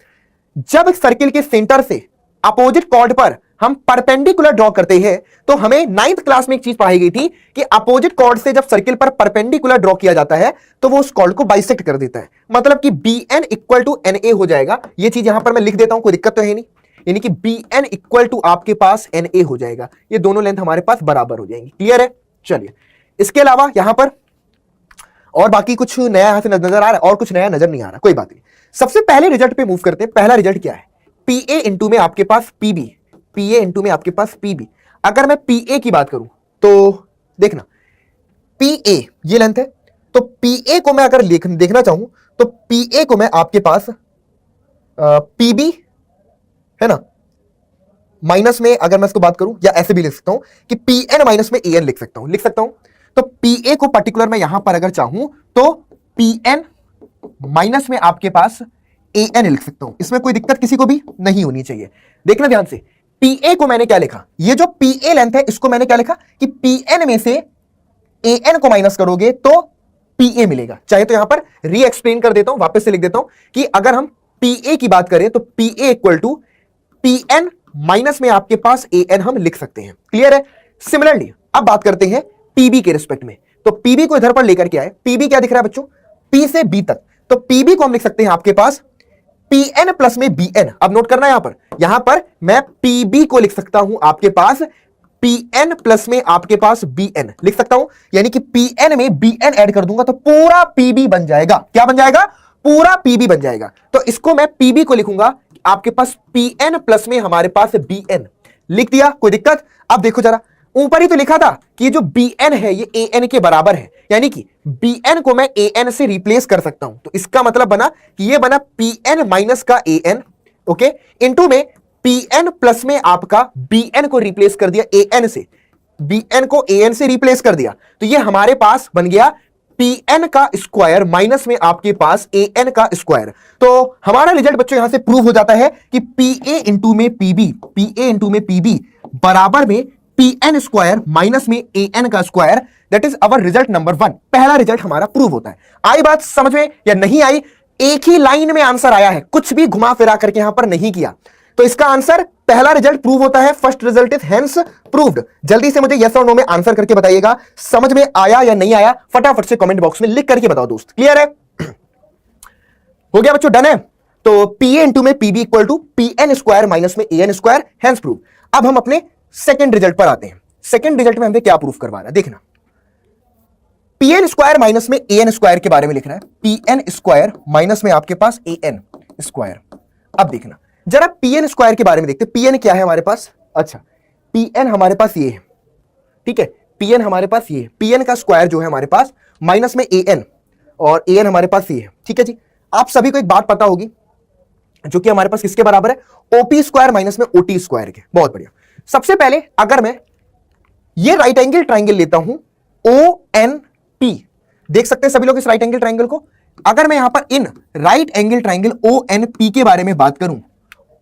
[SPEAKER 1] जब सर्किल के सेंटर से अपोजिट कॉर्ड पर हम परपेंडिकुलर ड्रॉ करते हैं, तो हमें 9th क्लास में एक चीज पढ़ाई गई थी कि अपोजिट कॉर्ड से जब सर्किल पर परपेंडिकुलर ड्रॉ किया जाता है तो वो उस कॉर्ड को बाइसेक्ट कर देता है, मतलब कि BN इक्वल टू NA हो जाएगा। ये चीज यहां पर मैं लिख देता हूं, कोई दिक्कत तो है नहीं, यानी कि BN इक्वल टू आपके पास NA हो जाएगा। ये दोनों लेंथ हमारे पास बराबर हो जाएंगी। क्लियर है? चलिए, इसके अलावा यहां पर और बाकी कुछ नया यहां से नजर आ रहा है और कुछ नया नजर नहीं आ रहा, कोई बात नहीं। सबसे पहले रिजल्ट पे मूव करते हैं। पहला रिजल्ट क्या है? PA इंटू में आपके पास PB, PA इंटू में आपके पास PB। अगर मैं PA की बात करूं तो देखना, PA ये लेंथ है, तो PA को मैं अगर देखना चाहूं तो PA को मैं आपके पास PB है ना माइनस में, अगर मैं इसको बात करूं, या ऐसे भी लिख सकता हूं कि PN माइनस में AN लिख सकता हूं। तो PA को पर्टिकुलर मैं यहां पर अगर चाहूं तो PN माइनस में आपके पास AN लिख सकता हूं। इसमें कोई दिक्कत किसी को भी नहीं होनी चाहिए। देखना ध्यान से, PA को मैंने क्या लिखा, ये जो PA लेंथ है इसको मैंने क्या लिखा कि PN में से AN को माइनस करोगे तो PA मिलेगा। चाहे तो यहां पर री एक्सप्लेन कर देता हूं, वापस से लिख देता हूं कि अगर हम PA की बात करें तो PA equal to PN minus में आपके पास AN हम लिख सकते हैं। क्लियर है? सिमिलरली अब बात करते हैं PB के रिस्पेक्ट में। तो PB को इधर पर लेकर के आए, PB क्या दिख रहा है बच्चों? P से B तक, तो PB को हम लिख सकते हैं आपके पास PN प्लस में BN। अब नोट करना यहां पर मैं PB को लिख सकता हूं आपके पास Pn प्लस में आपके पास Bn लिख सकता हूं, यानी कि Pn में Bn ऐड कर दूंगा तो पूरा Pb बन जाएगा। क्या बन जाएगा? पूरा Pb बन जाएगा। तो इसको मैं Pb को लिखूंगा आपके पास Pn प्लस में हमारे पास Bn लिख दिया, कोई दिक्कत? अब देखो जरा, ऊपर ही तो लिखा था कि जो Bn है ये An के बराबर है, यानी कि Bn को मैं An से रिप्लेस कर सकता हूं। तो इसका मतलब बना कि ये बना Pn माइनस का An, ओके, इनटू में Pn प्लस में आपका Bn को रिप्लेस कर दिया An से, Bn को An से रिप्लेस कर दिया, तो ये हमारे पास बन गया Pn का स्क्वायर माइनस में आपके पास An का स्क्वायर। तो हमारा रिजल्ट बच्चों यहां से प्रूव हो जाता है कि Pa इंटू में Pb बराबर में Pn स्क्वायर माइनस में An का square, that is our result number 1। पहला रिजल्ट हमारा प्रूव होता है। आई बात समझ में या नहीं आई? एक ही लाइन में आंसर आया है, कुछ भी घुमा फिरा करके यहां पर नहीं किया, तो इसका आंसर पहला रिजल्ट प्रूव होता है। First result is hence proved. जल्दी से मुझे यस और नो में आंसर करके बताइएगा, समझ में आया या नहीं आया, फटाफट से कमेंट बॉक्स में लिख करके बताओ दोस्त। क्लियर है? हो गया बच्चों, डन है। तो Pa इंटू में Pb equal to Pn square minus में An स्क्वायर, हेंस प्रूव। अब हम अपने सेकेंड रिजल्ट पर आते हैं। सेकेंड रिजल्ट में हमें क्या प्रूफ करवा रहा है, देखना। Pn स्क्वायर माइनस में An स्क्वायर के बारे में लिखना है। Pn स्क्वायर माइनस में आपके पास An स्क्वायर। अब देखना जरा Pn स्क्वायर के बारे में देखते। Pn क्या है हमारे पास? अच्छा, Pn हमारे पास ये है, ठीक है, Pn हमारे पास ये है। Pn का स्क्वायर जो है हमारे पास माइनस में An, और An हमारे पास ये है, ठीक है जी। आप सभी को एक बात पता होगी जो कि हमारे पास किसके बराबर है? OP स्क्वायर माइनस में OT स्क्वायर के। बहुत बढ़िया। सबसे पहले अगर मैं ये राइट एंगल ट्राइंगल लेता हूं ONP, देख सकते हैं सभी लोग इस राइट एंगल ट्राइंगल को। अगर मैं यहां पर in right angle triangle ONP के बारे में बात करूं,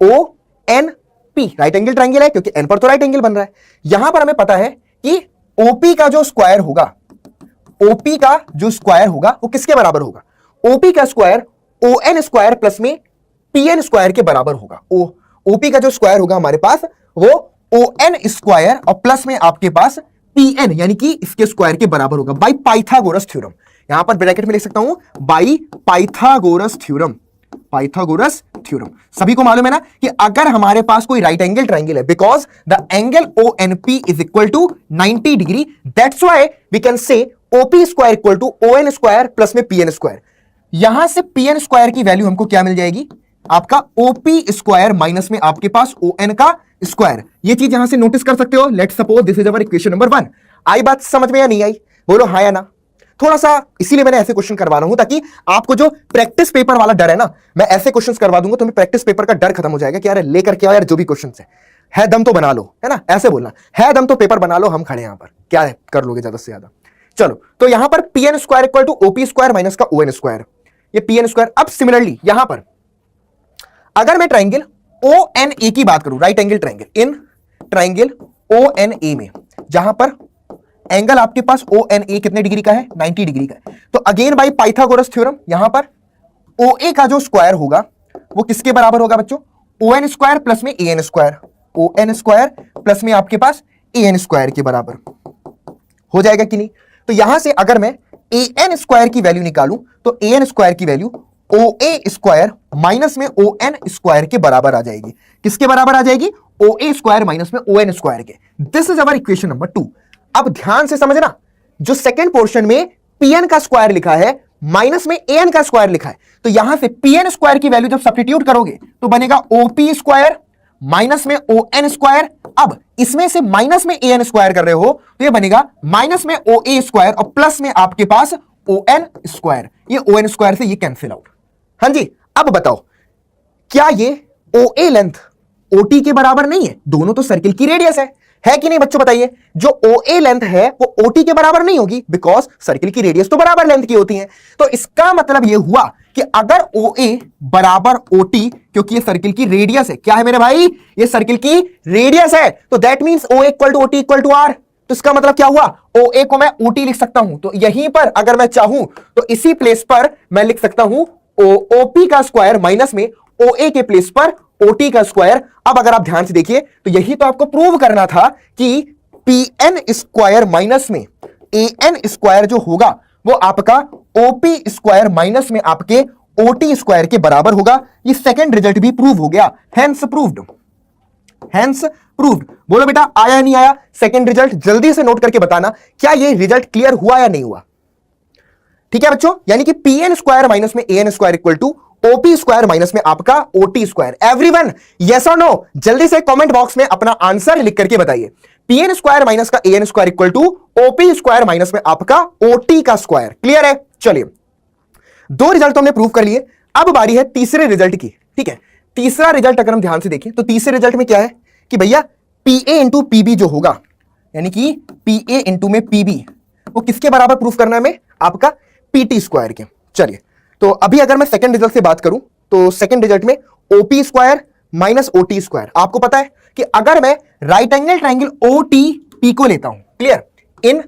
[SPEAKER 1] ONP राइट एंगल ट्राइंगल है क्योंकि N पर तो राइट एंगल बन रहा है। यहां पर हमें पता है कि OP का जो स्क्वायर होगा, OP का जो स्क्वायर होगा वो किसके बराबर होगा? OP का स्क्वायर ON स्क्वायर प्लस में PN स्क्वायर के बराबर होगा। OP का जो स्क्वायर होगा हमारे पास वो ON स्क्वायर और प्लस में आपके पास PN यानी कि इसके स्क्वायर के बराबर होगा बाई पाइथागोरस थ्योरम। यहां पर ब्रैकेट में लिख सकता हूं by Pythagoras theorem. Pythagoras theorem सभी को मालूम है ना कि अगर हमारे पास कोई राइट एंगल ट्राइंगल है, because the angle ONP is equal to 90 degree, that's why we can say OP square equal to ON square plus में PN स्क्वायर। यहां से PN स्क्वायर की वैल्यू हमको क्या मिल जाएगी? आपका OP स्क्वायर माइनस में आपके पास ON का स्क्वायर। ये चीज यहां से नोटिस कर सकते हो। Let's suppose this is our equation number 1। आई बात समझ में या नहीं आई? बोलो हाँ या ना। थोड़ा सा इसीलिए मैंने ऐसे क्वेश्चन करवा रहा हूं ताकि आपको जो प्रैक्टिस पेपर वाला डर है ना, मैं ऐसे क्वेश्चंस करवा दूंगा तो मैं प्रैक्टिस पेपर का डर खत्म हो जाएगा कि यार लेकर के आओ यार, जो भी क्वेश्चन है दम तो बना लो, है ना, ऐसे बोलना है दम तो पेपर बना लो, हम खड़े यहां पर, क्या है कर लोगे ज्यादा से ज्यादा। चलो तो यहां पर PN square equal to OP square minus का ON स्क्वायर, ये PN स्क्वायर। अब सिमिलरली यहां पर अगर मैं ट्राइंगल ONA की बात करूं, right angle triangle, in triangle ONA में जहां पर एंगल आपके पास ONA कितने डिग्री का है? 90 डिग्री का है। तो अगेन बाय पाइथागोरस थ्योरम यहां पर OA का जो स्क्वायर होगा वो किसके बराबर होगा बच्चों? ON स्क्वायर प्लस में AN square, ON square plus में आपके पास AN स्क्वायर के बराबर हो जाएगा कि नहीं? तो यहां से अगर मैं AN स्क्वायर की वैल्यू निकालूं तो AN स्क्वायर की वैल्यू OA स्क्वायर माइनस में ON स्क्वायर के बराबर आ जाएगी। किसके बराबर आ जाएगी? OA स्क्वायर माइनस में ON स्क्वायर के। This is our equation number 2। अब ध्यान से समझना, जो सेकंड पोर्शन में PN का स्क्वायर लिखा है माइनस में AN का स्क्वायर लिखा है, तो यहां से PN स्क्वायर की वैल्यू जब सब्स्टिट्यूट करोगे तो बनेगा OP स्क्वायर माइनस में ON स्क्वायर। अब इसमें से माइनस में AN स्क्वायर कर रहे हो तो ये बनेगा माइनस में OA स्क्वायर और प्लस में आपके पास ON स्क्वायर। ये ON स्क्वायर से ये कैंसिल आउट। हाँ जी, अब बताओ क्या ये OA लेंथ OT के बराबर नहीं है? दोनों तो सर्किल की रेडियस है कि नहीं बच्चों बताइए? जो OA लेंथ है वो OT के बराबर नहीं होगी, बिकॉज सर्किल की रेडियस तो बराबर लेंथ की होती है। तो इसका मतलब ये हुआ कि अगर OA बराबर OT, क्योंकि ये सर्किल की रेडियस है, क्या है मेरे भाई? ये सर्किल की रेडियस है, तो that means OA equal to OT equal to R। तो इसका मतलब क्या हुआ? OA को मैं OT लिख सकता हूं, तो यहीं पर अगर मैं चाहूं तो इसी प्लेस पर मैं लिख सकता हूं OP का स्क्वायर माइनस में OA के प्लेस पर OT का स्क्वायर। अब अगर आप ध्यान से देखिए तो यही तो आपको प्रूव करना था कि PN स्क्वायर माइनस में AN स्क्वायर जो होगा वो आपका OP स्क्वायर माइनस में आपके OT स्क्वायर के बराबर होगा। ये सेकंड रिजल्ट भी प्रूव हो गया, हेंस प्रूव्ड, हेंस प्रूव्ड। बोलो बेटा आया या नहीं आया सेकंड रिजल्ट, जल्दी से नोट करके बताना क्या ये रिजल्ट क्लियर हुआ या नहीं हुआ। ठीक है बच्चों, यानी कि पी एन स्क्वायर माइनस में A N square equal to OP square minus में आपका ओटी स्क्वायर। एवरीवन यस और नो, जल्दी से कमेंट बॉक्स में अपना आंसर लिख करके बताइए। पी एन स्क्वायर माइनस का A N square equal to OP square minus में आपका ओटी का स्क्वायर। क्लियर है? चलिए, दो रिजल्ट तो हमने प्रूव कर लिए, अब बारी है तीसरे रिजल्ट की। ठीक है, तीसरा रिजल्ट अगर हम ध्यान से देखें तो तीसरे रिजल्ट में क्या है कि भैया पी ए इंटू पीबी जो होगा, यानी कि पी ए इंटू में पीबी, वो किसके बराबर प्रूफ करना है हमें? आपका पीटी स्क्वायर के। चलिए, तो अभी अगर मैं सेकंड रिजल्ट से बात करूं तो सेकंड रिजल्ट में OP square minus OT square. आपको पता है कि अगर मैं राइट एंगल ट्राइंगल ओटीपी को लेता हूं, clear, in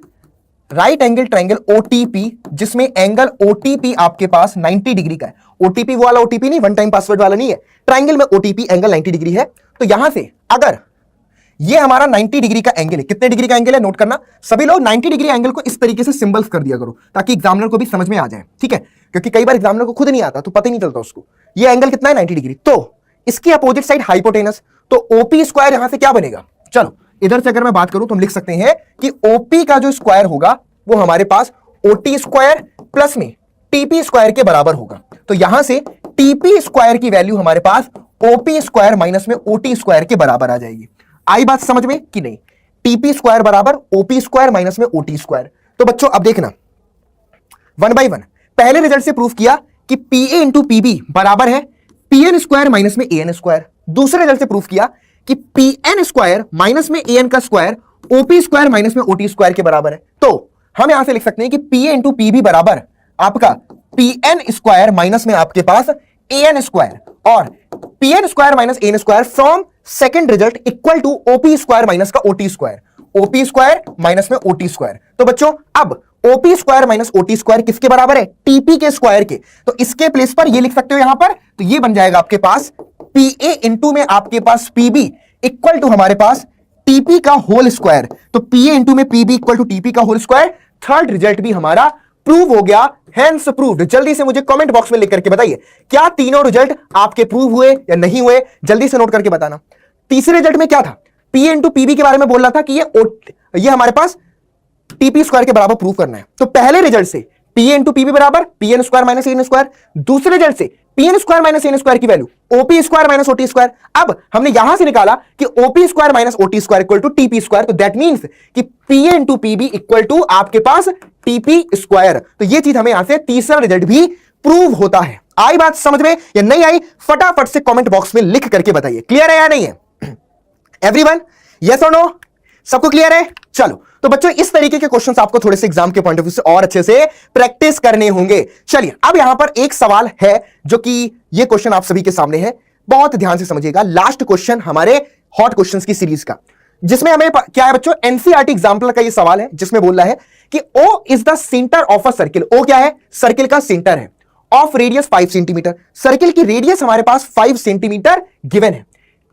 [SPEAKER 1] right angle triangle OTP जिसमें एंगल ओटीपी आपके पास 90 डिग्री का है। ओटीपी वाला ओटीपी नहीं, वन टाइम पासवर्ड वाला नहीं है, ट्राइंगल में ओटीपी एंगल 90 डिग्री है। तो यहां से अगर ये हमारा 90 डिग्री का एंगल है, कितने डिग्री का एंगल है नोट करना सभी लोग, 90 डिग्री एंगल को इस तरीके से सिंबल्स कर दिया करो ताकि एग्जामिनर को भी समझ में आ जाए। ठीक है, क्योंकि कई बार एग्जामिनर को खुद नहीं आता तो पता ही नहीं चलता उसको ये एंगल कितना है 90 डिग्री। तो इसकी अपोजिट साइड हाइपोटेनस, तो ओपी स्क्वायर यहां से क्या बनेगा? चलो इधर से अगर मैं बात करूं तो हम लिख सकते हैं कि ओपी का जो स्क्वायर होगा वो हमारे पास ओटी स्क्वायर प्लस में टीपी स्क्वायर के बराबर होगा। तो यहां से टीपी स्क्वायर की वैल्यू हमारे पास ओपी स्क्वायर माइनस में ओटी स्क्वायर के बराबर आ जाएगी। आई बात समझ में कि नहीं? टीपी स्क्वायर बराबर ओपी स्क्वायर माइनस में ओटी स्क्वायर। तो बच्चों अब देखना वन बाय वन, पहले रिजल्ट से प्रूफ किया कि पी ए इंटू पीबी बराबर है पी एन स्क्वायर माइनस में ए एन स्क्वायर। दूसरे रिजल्ट से प्रूफ किया कि पी एन स्क्वायर माइनस में ए एन का स्क्वायर ओपी स्क्वायर माइनस में ओटी स्क्वायर के बराबर है। तो हम यहां से लिख सकते हैं कि पी ए इंटू पीबी बराबर आपका पी एन स्क्वायर माइनस में आपके पास ए एन स्क्वायर, और P N square minus A N square from second result equal to OP square minus का OT square, OP square minus में OT square. तो बच्चों अब OP square minus OT square किसके बराबर है? टीपी के स्क्वायर के। तो इसके प्लेस पर ये लिख सकते हो यहां पर, तो ये बन जाएगा आपके पास पी ए इंटू में आपके पास पीबी इक्वल टू हमारे पास टीपी का होल स्क्वायर। तो पी ए इंटू में पीबी इक्वल टू टीपी का होल स्क्वायर। थर्ड रिजल्ट भी हमारा प्रूव हो गया, हेंस प्रूव्ड। जल्दी से मुझे कमेंट बॉक्स में लिख करके बताइए क्या तीनों रिजल्ट आपके प्रूव हुए या नहीं हुए, जल्दी से नोट करके बताना। तीसरे रिजल्ट में क्या था? पी इंटू पीबी के बारे में बोल रहा था कि ये हमारे पास टीपी स्क्वायर के बराबर प्रूव करना है। तो पहले रिजल्ट से पी इंटू पीबी बराबर P N square minus A N square, दूसरे रिजल्ट से P N square minus A N square की value OP square minus OT square. अब हमने यहां से निकाला कि OP square minus OT square equal to TP square. तो दैट मींस कि P A into PB equal to आपके पास टीपी स्क्वायर। तो ये चीज हमें यहां से तीसरा रिजल्ट भी प्रूव होता है। आई बात समझ में या नहीं आई? फटाफट से कमेंट बॉक्स में लिख करके बताइए क्लियर है या नहीं है? एवरीवन यस और नो, सबको क्लियर है? चलो तो बच्चों इस तरीके के क्वेश्चंस आपको थोड़े से एग्जाम के पॉइंट ऑफ व्यू से और अच्छे से प्रैक्टिस करने होंगे। चलिए अब यहां पर एक सवाल है जो कि ये क्वेश्चन आप सभी के सामने है, बहुत ध्यान से समझिएगा। लास्ट क्वेश्चन हमारे हॉट क्वेश्चंस की सीरीज का, जिसमें हमें क्या है बच्चों, एनसीईआरटी एग्जाम्पल का ये सवाल है जिसमें बोल रहा है कि O is the centre of a circle. O क्या है? सर्किल का सेंटर है। ऑफ रेडियस 5 सेंटीमीटर, सर्किल की रेडियस हमारे पास 5 सेंटीमीटर गिवन है।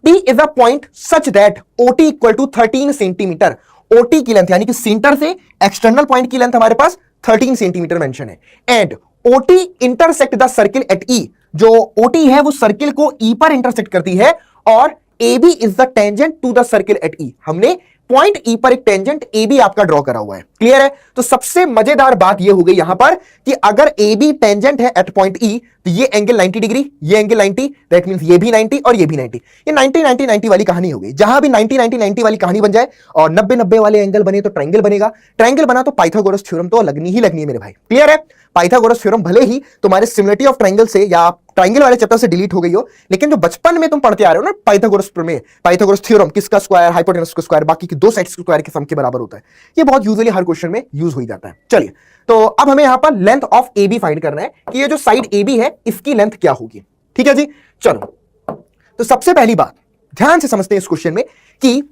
[SPEAKER 1] P is a point such that OT equal to 13 centimetre. OT की लेंथ यानी कि सेंटर से एक्सटर्नल पॉइंट की लेंथ हमारे पास 13 सेंटीमीटर मेंशन है। And OT intersect the circle at E, जो OT है वो सर्किल को E पर इंटरसेक्ट करती है, और AB is the tangent to the circle at E। हमने पॉइंट E पर एक टेंजेंट AB आपका ड्रॉ करा हुआ है। क्लियर है? तो सबसे मजेदार बात यह हो गई यहां पर कि अगर AB टेंजेंट है एट पॉइंट E, तो ये एंगल 90 डिग्री, ये एंगल 90, दैट मींस ये भी 90 और ये भी 90। ये 90 90 90 वाली कहानी हो गई। जहां भी 90 90 90 वाली कहानी बन जाए और 90 90 वाले एंगल बने तो ट्रायंगल बनेगा। ट्रायंगल बना तो पाइथागोरस थ्योरम तो लगनी ही लगनी है मेरे भाई। क्लियर है? पाइथागोरस थ्योरम भले ही तुम्हारे सिमिलरिटी ऑफ ट्रायंगल से या ट्रायंगल वाले चैप्टर से डिलीट हो गई हो, लेकिन जो बचपन में तुम पढ़ते आ रहे हो ना पाइथागोरस प्रमेय, पाइथागोरस थ्योरम, किसका स्क्वायर हाइपोटेनस का स्क्वायर बाकी की दो साइड्स के स्क्वायर के सम के बराबर होता है, ये बहुत यूजुअली हर क्वेश्चन में यूज हो ही जाता है। चलिए तो अब हमें यहां पर लेंथ ऑफ AB फाइंड करना है कि ये जो साइड AB है इसकी लेंथ क्या होगी। ठीक है जी, चलो तो सबसे पहली बात ध्यान से समझते हैं इस क्वेश्चन में कि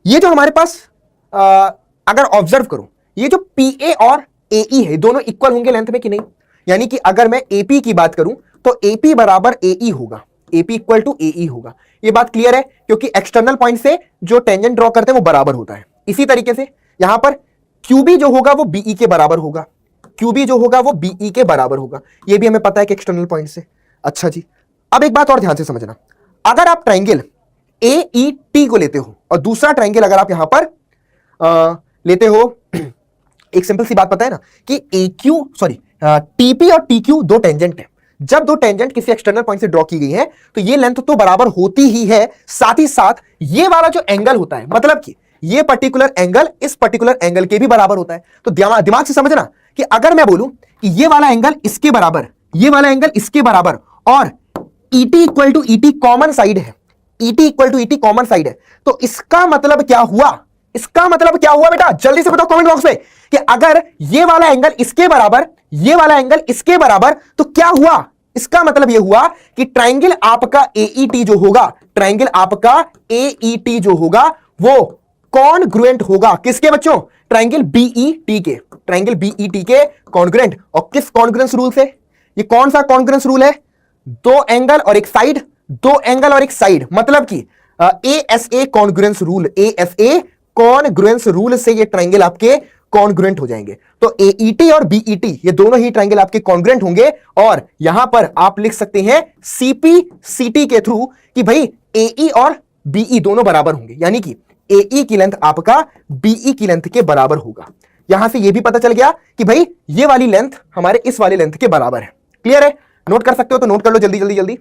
[SPEAKER 1] ये जो हमारे पास अगर ऑब्जर्व करो, ये जो PA और AE है दोनों इक्वल होंगे लेंथ में कि नहीं? यानी कि अगर मैं AP की बात करूं तो AP बराबर AE होगा, AP इक्वल टू AE होगा। ये बात क्लियर है? क्योंकि एक्सटर्नल पॉइंट से जो टेंजेंट ड्रॉ करते हैं वो बराबर होता है। इसी तरीके से यहां पर QB जो होगा वो BE के बराबर होगा, QB जो होगा वो BE के बराबर होगा। ये भी हमें पता है कि एक्सटर्नल पॉइंट से। अच्छा जी, अब एक बात और ध्यान से समझना, अगर आप ट्रायंगल AET को लेते हो और दूसरा ट्राइंगल अगर आप यहां पर लेते हो, एक सिंपल सी बात पता है ना कि TP और TQ दो टेंजेंट है। जब दो टेंजेंट किसी एक्सटर्नल पॉइंट से ड्रॉ की गई है तो ये लेंथ तो बराबर होती ही है, साथ ही साथ ये वाला जो एंगल होता है, मतलब कि ये पर्टिकुलर एंगल इस पर्टिकुलर एंगल के भी बराबर होता है। तो दिमाग से समझना कि अगर मैं बोलूं कि ये वाला एंगल इसके बराबर, ये वाला एंगल इसके बराबर और ET equal to ET common side है, ET equal to ET common side है, तो इसका मतलब क्या हुआ? इसका मतलब क्या हुआ बेटा? जल्दी से बताओ कमेंट बॉक्स में कि अगर ये वाला एंगल इसके बराबर, ये वाला एंगल इसके बराबर, तो क्या हुआ? इसका मतलब यह हुआ कि ट्राइंगल आपका AET जो होगा, ट्राइंगल आपका AET जो होगा वो कॉन्ग्रुएंट होगा किसके बच्चों? ट्राइंगल BET के, ट्राइंगल BET के कॉन्ग्रुएंट। और किस कॉन्ग्रुएंस रूल से? ये कौन सा कॉन्ग्रुएंस रूल है? दो एंगल और एक साइड, दो एंगल और एक साइड, मतलब कि ASA congruence rule, ASA congruence rule से ये ट्राइंगल आपके कॉन्ग्रुएंट हो जाएंगे। तो AET और BET ये दोनों ही ट्राइंगल आपके कॉन्ग्रुएंट होंगे और यहां पर आप लिख सकते हैं CP/CT के थ्रू कि भाई AE और BE दोनों बराबर होंगे, यानी कि AE की लेंथ आपका BE की लेंथ के बराबर होगा। यहां से यह भी पता चल गया कि भाई ये वाली लेंथ हमारे इस वाली लेंथ के बराबर है। क्लियर है? नोट कर सकते हो तो नोट कर लो जल्दी जल्दी जल्दी,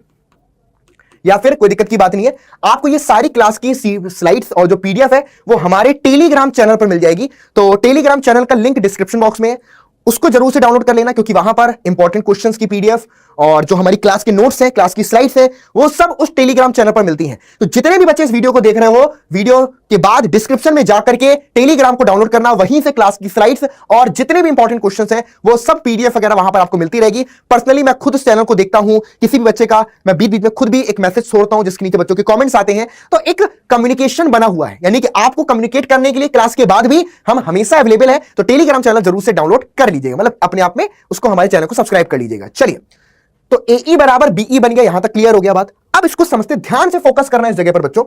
[SPEAKER 1] या फिर कोई दिक्कत की बात नहीं है। आपको ये सारी क्लास की स्लाइड्स और जो PDF है वो हमारे टेलीग्राम चैनल पर मिल जाएगी। तो टेलीग्राम चैनल का लिंक डिस्क्रिप्शन बॉक्स में है, उसको जरूर से डाउनलोड कर लेना, क्योंकि वहां पर इंपॉर्टेंट क्वेश्चंस की PDF और जो हमारी क्लास के नोट्स हैं, क्लास की स्लाइड्स हैं, वो सब उस टेलीग्राम चैनल पर मिलती हैं। तो जितने भी बच्चे इस वीडियो को देख रहे हो, वीडियो के बाद डिस्क्रिप्शन में जाकर के टेलीग्राम को डाउनलोड करना, वहीं से क्लास की स्लाइड्स और जितने भी इंपॉर्टेंट क्वेश्चंस हैं वो सब PDF वगैरह वहां पर आपको मिलती रहेगी। पर्सनली मैं खुद इस चैनल को देखता हूं, किसी भी बच्चे का मैं बीच बीच में खुद भी एक मैसेज छोड़ता हूं जिसके नीचे बच्चों के कमेंट्स आते हैं। तो एक कम्युनिकेशन बना हुआ है, यानी कि आपको कम्युनिकेट करने के लिए क्लास के बाद भी हम हमेशा अवेलेबल है। तो टेलीग्राम चैनल जरूर से डाउनलोड कर लीजिएगा, मतलब अपने आप में उसको हमारे चैनल को सब्सक्राइब कर लीजिएगा। चलिए, तो AE बराबर BE बन गया, यहां तक क्लियर हो गया बात। अब इसको समझते, ध्यान से फोकस करना इस जगह पर बच्चों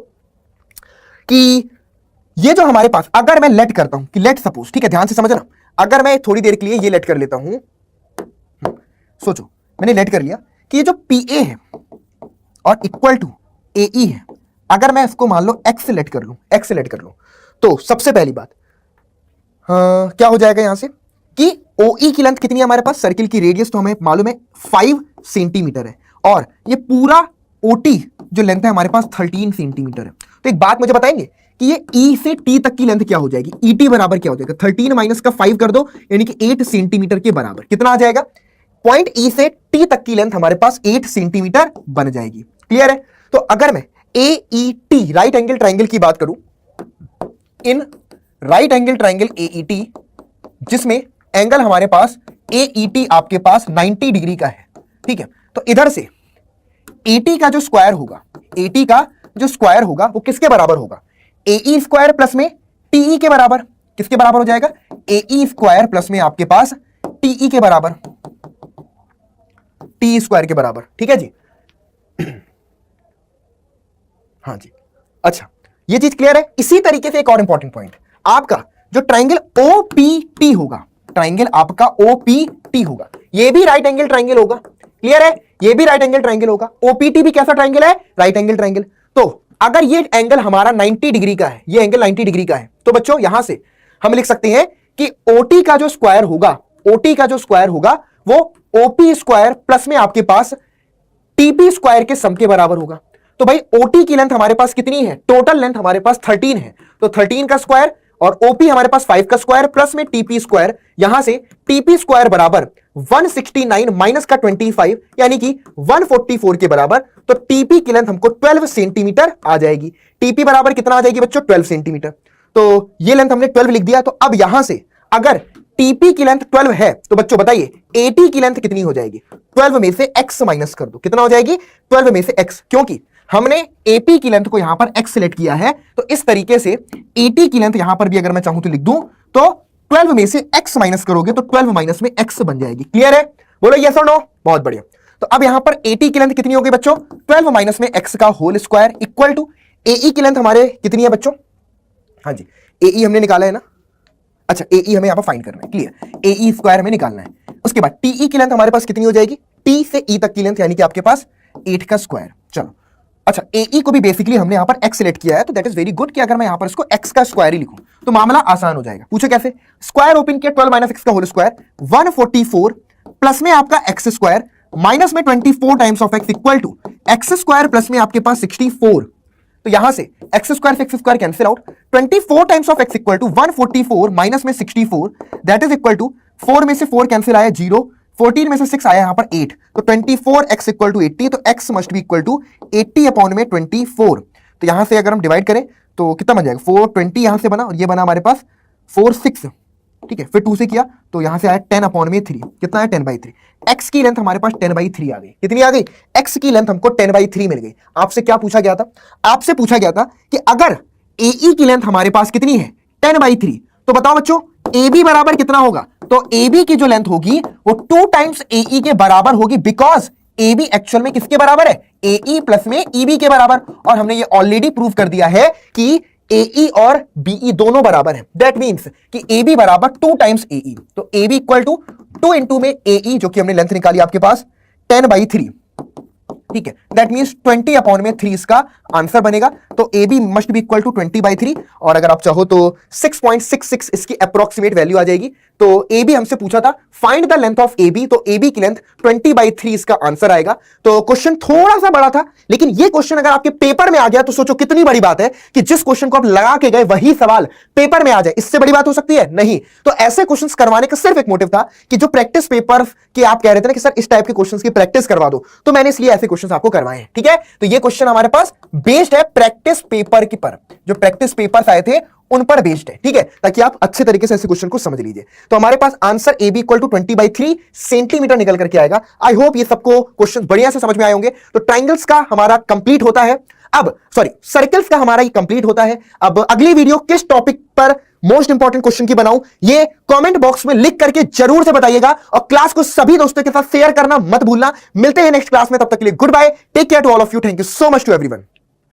[SPEAKER 1] कि ये जो हमारे पास, अगर मैं लेट करता हूं कि लेट सपोज, ठीक है, ध्यान से समझना, अगर मैं थोड़ी देर के लिए ये लेट कर लेता हूं, सोचो मैंने लेट कर लिया कि ये जो PA है और इक्वल टू AE है, अगर मैं इसको मान लो X लेट कर लूं, X लेट कर लूं, तो सबसे पहली बात क्या हो जाएगा यहां से कि OE की लेंथ कितनी है हमारे पास? सर्किल की रेडियस तो हमें मालूम है 5 सेंटीमीटर है, और ये पूरा OT जो लेंथ है हमारे पास 13 सेंटीमीटर है। तो एक बात मुझे बताएंगे कि ये E से T तक की लेंथ क्या हो जाएगी? ET बराबर क्या हो जाएगा? 13 माइनस का 5 कर दो, यानी कि 8 सेंटीमीटर के बराबर। कितना आ जाएगा? पॉइंट E से T तक की लेंथ हमारे पास 8 सेंटीमीटर बन जाएगी। क्लियर है? तो अगर मैं AET राइट एंगल ट्राइंगल की बात करूं, in right angle triangle AET, जिसमें एंगल हमारे पास AET आपके पास 90 डिग्री का है, ठीक है, तो इधर से AT का जो स्क्वायर होगा, AT का जो स्क्वायर होगा वो किसके बराबर होगा? AE स्क्वायर प्लस में TE के बराबर। किसके बराबर हो जाएगा? AE स्क्वायर प्लस में आपके पास TE के बराबर, TE स्क्वायर के बराबर। ठीक है जी? हाँ जी, अच्छा, ये चीज क्लियर है। इसी तरीके से एक और इंपॉर्टेंट पॉइंट, आपका जो ट्राइंगल OPT होगा, ट्राइंगल आपका OPT होगा, ये भी राइट एंगल ट्राइंगल होगा। क्लियर है? ये भी राइट एंगल ट्राइंगल होगा। OPT भी कैसा ट्राइंगल है? Right angle triangle. तो अगर ये एंगल हमारा 90 डिग्री का है, ये एंगल 90 डिग्री का है, तो बच्चों यहां से हम लिख सकते हैं कि OT का जो स्क्वायर होगा, OT का जो स्क्वायर होगा वो OP स्क्वायर प्लस में आपके पास TP स्क्वायर के सम के बराबर होगा। तो भाई OT की लेंथ हमारे पास कितनी है? टोटल लेंथ हमारे पास 13 है, तो 13 का स्क्वायर और OP हमारे पास 5 का स्क्वायर प्लस में TP स्क्वायर, यहां से TP स्क्वायर बराबर 169 माइनस का 25, यानी कि 144 के बराबर। तो TP की लेंथ हमको 12 सेंटीमीटर आ जाएगी। TP बराबर कितना आ जाएगी बच्चों? 12 सेंटीमीटर। तो ये लेंथ हमने 12 लिख दिया। तो अब यहां से अगर TP की लेंथ 12 है तो बच्चों बताइए AT की लेंथ कितनी हो जाएगी? 12 में से x माइनस कर दो, कितना हो जाएगी? 12 में से x, क्योंकि हमने AP की लेंथ को यहां पर x सिलेक्ट किया है, तो इस तरीके से AT की लेंथ यहां पर भी अगर मैं चाहूं तो लिख दूं, तो 12 में से x माइनस करोगे तो 12 माइनस में x बन जाएगी। क्लियर है? बोलो यस और नो? बहुत बढ़िया। तो अब यहां पर AT की लेंथ कितनी होगी बच्चों? 12 माइनस में x का whole square equal to AE की लेंथ हमारे कितनी है बच्चों? हाँ जी, AE हमने निकाला है ना। अच्छा, AE हमें यहां पर फाइंड करना है। क्लियर? AE स्क्वायर हमें निकालना है। उसके बाद TE की लेंथ हमारे पास कितनी हो जाएगी? T से E तक की लेंथ, यानी कि आपके पास 8 का स्क्वायर। चलो, अच्छा AE को भी बेसिकली हमने यहां पर x सिलेक्ट किया है, तो दैट इज वेरी गुड कि अगर मैं यहां पर इसको x का स्क्वायर ही लिखूं तो मामला आसान हो जाएगा। पूछो कैसे? स्क्वायर ओपन किया 12 माइनस एक्स का होल स्क्वायर 144 प्लस में आपका एक्स स्क्वायर माइनस में 24 times of x equal to x square plus में आपके पास 64। तो यहां से एक्स स्क्वायर से x square cancel out, 24 times of x equal to 144 minus में 64 दैट इज इक्वल टू 4 में से 4 कैंसिल आया 0, 14 में से 6 आया यहां पर 8, तो 24x इक्वल टू 80, तो x must be equal to 80 upon में 24। तो यहां से अगर हम डिवाइड करें तो कितना बन जाएगा 420 यहां से बना और ये बना हमारे पास 46, ठीक है। फिर 2 से किया तो यहां से आया 10 अपॉन में 3, कितना है 10/3। x की लेंथ हमारे पास 10/3 आ गई। कितनी आ गई? x की लेंथ हमको 10/3 मिल गई। आपसे क्या पूछा गया था? आपसे पूछा गया था कि अगर AE की लेंथ हमारे पास कितनी है 10/3, तो बताओ बच्चों AB बराबर कितना होगा? तो AB की जो लेंथ होगी वो 2 टाइम्स AE के बराबर होगी, बिकॉज AB एक्चुअल में किसके बराबर है? AE प्लस में EB के बराबर। और हमने ये ऑलरेडी प्रूव कर दिया है कि AE और BE दोनों बराबर हैं। दैट मींस कि AB बराबर 2 टाइम्स AE, तो AB इक्वल टू 2 इंटू में AE जो कि हमने लेंथ निकाली आपके पास 10/3, ठीक है। दैट मींस 20 अपॉन में 3 इसका आंसर बनेगा। तो AB must be equal to 20/3, और अगर आप चाहो तो 6.66 इसकी अप्रोक्सीमेट वैल्यू आ जाएगी। तो AB हमसे पूछा था find the length of AB, तो AB की लेंथ 20/3 इसका आंसर आएगा। तो क्वेश्चन थोड़ा सा बड़ा था, लेकिन ये क्वेश्चन अगर आपके पेपर में आ गया तो सोचो कितनी बड़ी बात है कि जिस क्वेश्चन को आप लगा के गए वही सवाल पेपर में आ जाए। इससे बड़ी बात हो सकती है? नहीं। तो ऐसे क्वेश्चन करवाने का सिर्फ एक मोटिव था कि जो प्रैक्टिस पेपर के आप कह रहे थे ना कि सर इस टाइप के क्वेश्चन की प्रैक्टिस करवा दो, तो मैंने इसलिए ऐसे क्वेश्चन आपको करवाए हैं, ठीक है। तो ये क्वेश्चन हमारे पास बेस्ड है प्रैक्टिस पेपर के पर, जो प्रैक्टिस पेपर्स आए थे उन पर बेस्ड है, ठीक है, ताकि आप अच्छे तरीके से ऐसे क्वेश्चन को समझ लीजिए। तो हमारे पास answer AB equal to 20/3 centimetre निकल करके आएगा। आई होप ये सबको क्वेश्चन बढ़िया से समझ में आए होंगे। तो ट्राइंगल्स का हमारा कंप्लीट होता है, अब सॉरी सर्कल्स का हमारा ये कंप्लीट होता है। अब अगली वीडियो किस टॉपिक पर मोस्ट इंपॉर्टेंट क्वेश्चन की बनाऊं ये कमेंट बॉक्स में लिख करके जरूर से बताइएगा, और क्लास को सभी दोस्तों के साथ शेयर करना मत भूलना। मिलते हैं नेक्स्ट क्लास में, तब तक के लिए goodbye, take care to all of you, thank you so much to everyone.